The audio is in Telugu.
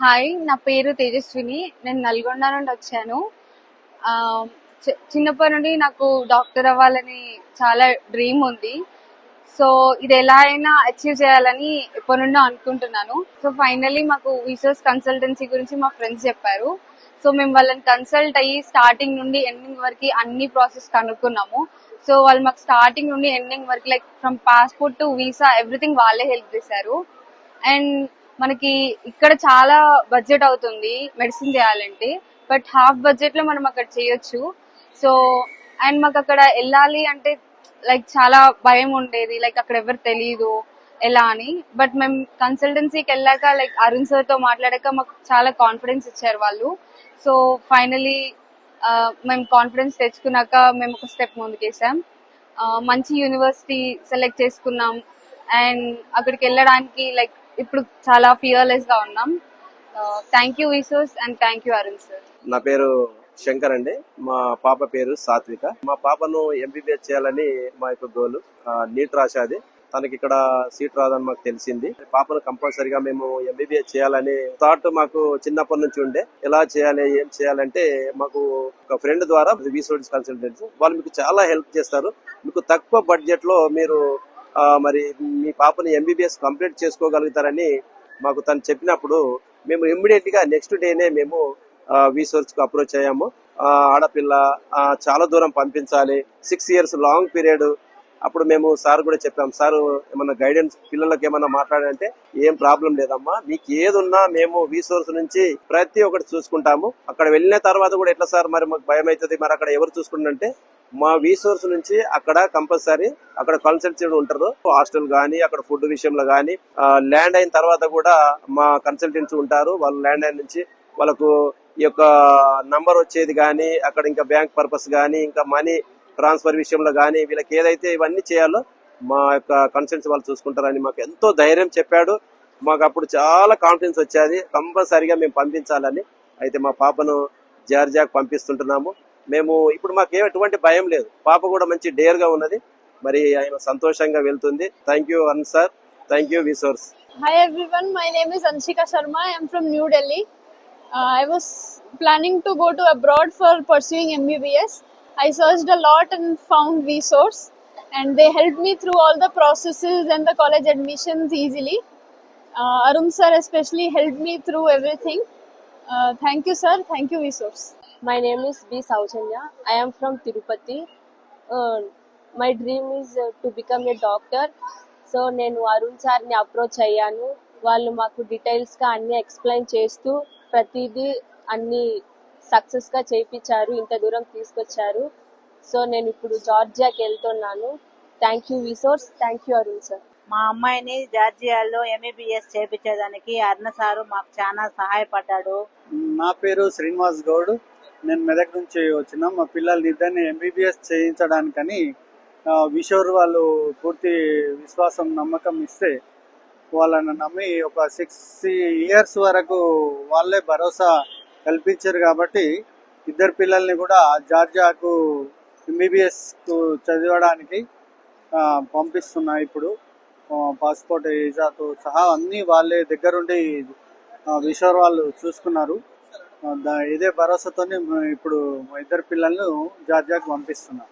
హాయ్, నా పేరు తేజస్విని. నేను నల్గొండ నుండి వచ్చాను. చిన్నప్పటి నుండి నాకు డాక్టర్ అవ్వాలని చాలా డ్రీమ్ ఉంది. సో ఇది ఎలా అయినా అచీవ్ చేయాలని ఎప్పటి నుండో అనుకుంటున్నాను. సో ఫైనల్లీ మాకు విసోర్స్ కన్సల్టెన్సీ గురించి మా ఫ్రెండ్స్ చెప్పారు. సో మేము వాళ్ళని కన్సల్ట్ అయ్యి స్టార్టింగ్ నుండి ఎండింగ్ వరకు అన్ని ప్రాసెస్ కనుక్కున్నాము. సో వాళ్ళు మాకు స్టార్టింగ్ నుండి ఎండింగ్ వరకు like from passport to visa everything వాళ్ళే హెల్ప్ చేశారు. అండ్ మనకి ఇక్కడ చాలా బడ్జెట్ అవుతుంది మెడిసిన్ చేయాలంటే, బట్ హాఫ్ బడ్జెట్ లో మనం అక్కడ చేయొచ్చు. సో అండ్ మాకు అక్కడ వెళ్ళాలి అంటే లైక్ చాలా భయం ఉండేది, లైక్ అక్కడ ఎవరు తెలియదు ఎలా అని. బట్ మేము కన్సల్టెన్సీకి వెళ్ళాక లైక్ అరుణ్ సార్ తో మాట్లాడాక మాకు చాలా కాన్ఫిడెన్స్ ఇచ్చారు వాళ్ళు. సో ఫైనలీ మేము కాన్ఫిడెన్స్ తెచ్చుకున్నాక మేము ఒక స్టెప్ ముందుకేసాం. మంచి యూనివర్సిటీ సెలెక్ట్ చేసుకున్నాం అండ్ అక్కడికి వెళ్ళడానికి లైక్ ఇప్పుడు చాలా ఫియర్లెస్ గా ఉన్నాం. Thank you Vsources and thank you Arun sir. నా పేరు శంకర్ అండి. మా పాప పేరు సాత్విక. మా పాపను ఎంబీబీఎస్ చేయాలని మా యొక్క గోల్. నీట్ రాశాది, తనకి ఇక్కడ సీట్ రాదని మాకు తెలిసింది. పాపను కంపల్సరీగా మేము ఎంబీబీఎస్ చేయాలని థాట్ మాకు చిన్నప్పటి నుంచి ఉండే. ఎలా చేయాలి ఏం చేయాలంటే మాకు ఒక ఫ్రెండ్ ద్వారా విసోర్స్ కన్సల్టెంట్స్ వాళ్ళు మీకు చాలా హెల్ప్ చేస్తారు. మీకు తక్కువ బడ్జెట్ లో మీరు మరి మీ పాపని ఎంబీబీఎస్ కంప్లీట్ చేసుకోగలుగుతారని మాకు తను చెప్పినప్పుడు మేము ఇమ్మీడియట్ గా నెక్స్ట్ డేనే మేము విసోర్స్ కు అప్రోచ్ అయ్యాము. ఆడపిల్ల చాలా దూరం పంపించాలి, 6 years లాంగ్ పీరియడ్. అప్పుడు మేము సార్ కూడా చెప్పాం, సార్ ఏమన్నా గైడెన్స్ పిల్లలకి ఏమన్నా మాట్లాడంటే ఏం ప్రాబ్లం లేదమ్మా, మీకు ఏదున్నా మేము విసోర్స్ నుంచి ప్రతి ఒక్కటి చూసుకుంటాము. అక్కడ వెళ్ళిన తర్వాత కూడా ఎట్లా సార్ మరి మాకు భయం అవుతుంది, మరి అక్కడ ఎవరు చూసుకుంటే మా విసోర్స్ నుంచి అక్కడ కంపల్సరీ అక్కడ కన్సల్టెంట్ ఉంటారు. హాస్టల్ గానీ అక్కడ ఫుడ్ విషయంలో గానీ ల్యాండ్ అయిన తర్వాత కూడా మా కన్సల్టెంట్స్ ఉంటారు. వాళ్ళు ల్యాండ్ అయిన నుంచి వాళ్ళకు ఈ యొక్క నంబర్ వచ్చేది గానీ అక్కడ ఇంకా బ్యాంక్ పర్పస్ గానీ ఇంకా మనీ ట్రాన్స్ఫర్ విషయంలో గానీ వీళ్ళకి ఏదైతే ఇవన్నీ చేయాలో మా యొక్క కన్సల్టెంట్స్ వాళ్ళు చూసుకుంటారని మాకు ఎంతో ధైర్యం చెప్పాడు. మాకు అప్పుడు చాలా కాన్ఫిడెన్స్ వచ్చేది, కంపల్సరీగా మేము పంపించాలని. అయితే మా పాపను జార్జియాకు పంపిస్తుంటున్నాము మేము. ఇప్పుడు మాకు ఎటువంటి భయం లేదు, పాప కూడా మంచి డేర్ గా ఉన్నది. మరి ఆయన సంతోషంగా వెళ్తుంది. Thank you Arun sir, thank you Vsources. Hi everyone, my name is Anshika Sharma. I am from New Delhi. I was planning to go to abroad for pursuing MBBS. I searched a lot and found Vsource, and they helped me through all the processes and the college admissions easily. Arun sir especially helped me through everything. Thank you sir, thank you Vsource. My name is B. Sauchanya. I am from Tirupati. My dream is to become a doctor. So నేను అరుణ్ సార్ని అప్రోచ్ అయ్యాను. వాళ్ళు మాకు డీటెయిల్స్గా అన్ని ఎక్స్ప్లెయిన్ చేస్తూ ప్రతిదీ అన్ని సక్సెస్గా చేయించారు, ఇంత దూరం తీసుకొచ్చారు. సో నేను ఇప్పుడు జార్జియాకి వెళ్తున్నాను. Thank you Vsources, thank you Arun sir. మా అమ్మాయిని జార్జియాలో ఎంబీబీఎస్ చేయించేదానికి అరుణ సారు మాకు చాలా సహాయపడ్డాడు. నా పేరు శ్రీనివాస్ గౌడ్. నేను మెదక్ నుంచి వచ్చిన మా పిల్లల్ని ఇద్దరిని ఎంబీబీఎస్ చేయించడానికని విషోర్ వాళ్ళు పూర్తి విశ్వాసం నమ్మకం ఇస్తే వాళ్ళని నమ్మి ఒక 6 years వరకు వాళ్ళే భరోసా కల్పించారు. కాబట్టి ఇద్దరు పిల్లల్ని కూడా జార్జియాకు ఎంబీబీఎస్ చదవడానికి పంపిస్తున్నా. ఇప్పుడు పాస్పోర్ట్ వీసాతో సహా అన్ని వాళ్ళే దగ్గరుండి విషోర్ వాళ్ళు చూసుకున్నారు. ఇదే భరోసాతోనే ఇప్పుడు ఇద్దరు పిల్లలను జార్జియాకు పంపిస్తున్నా.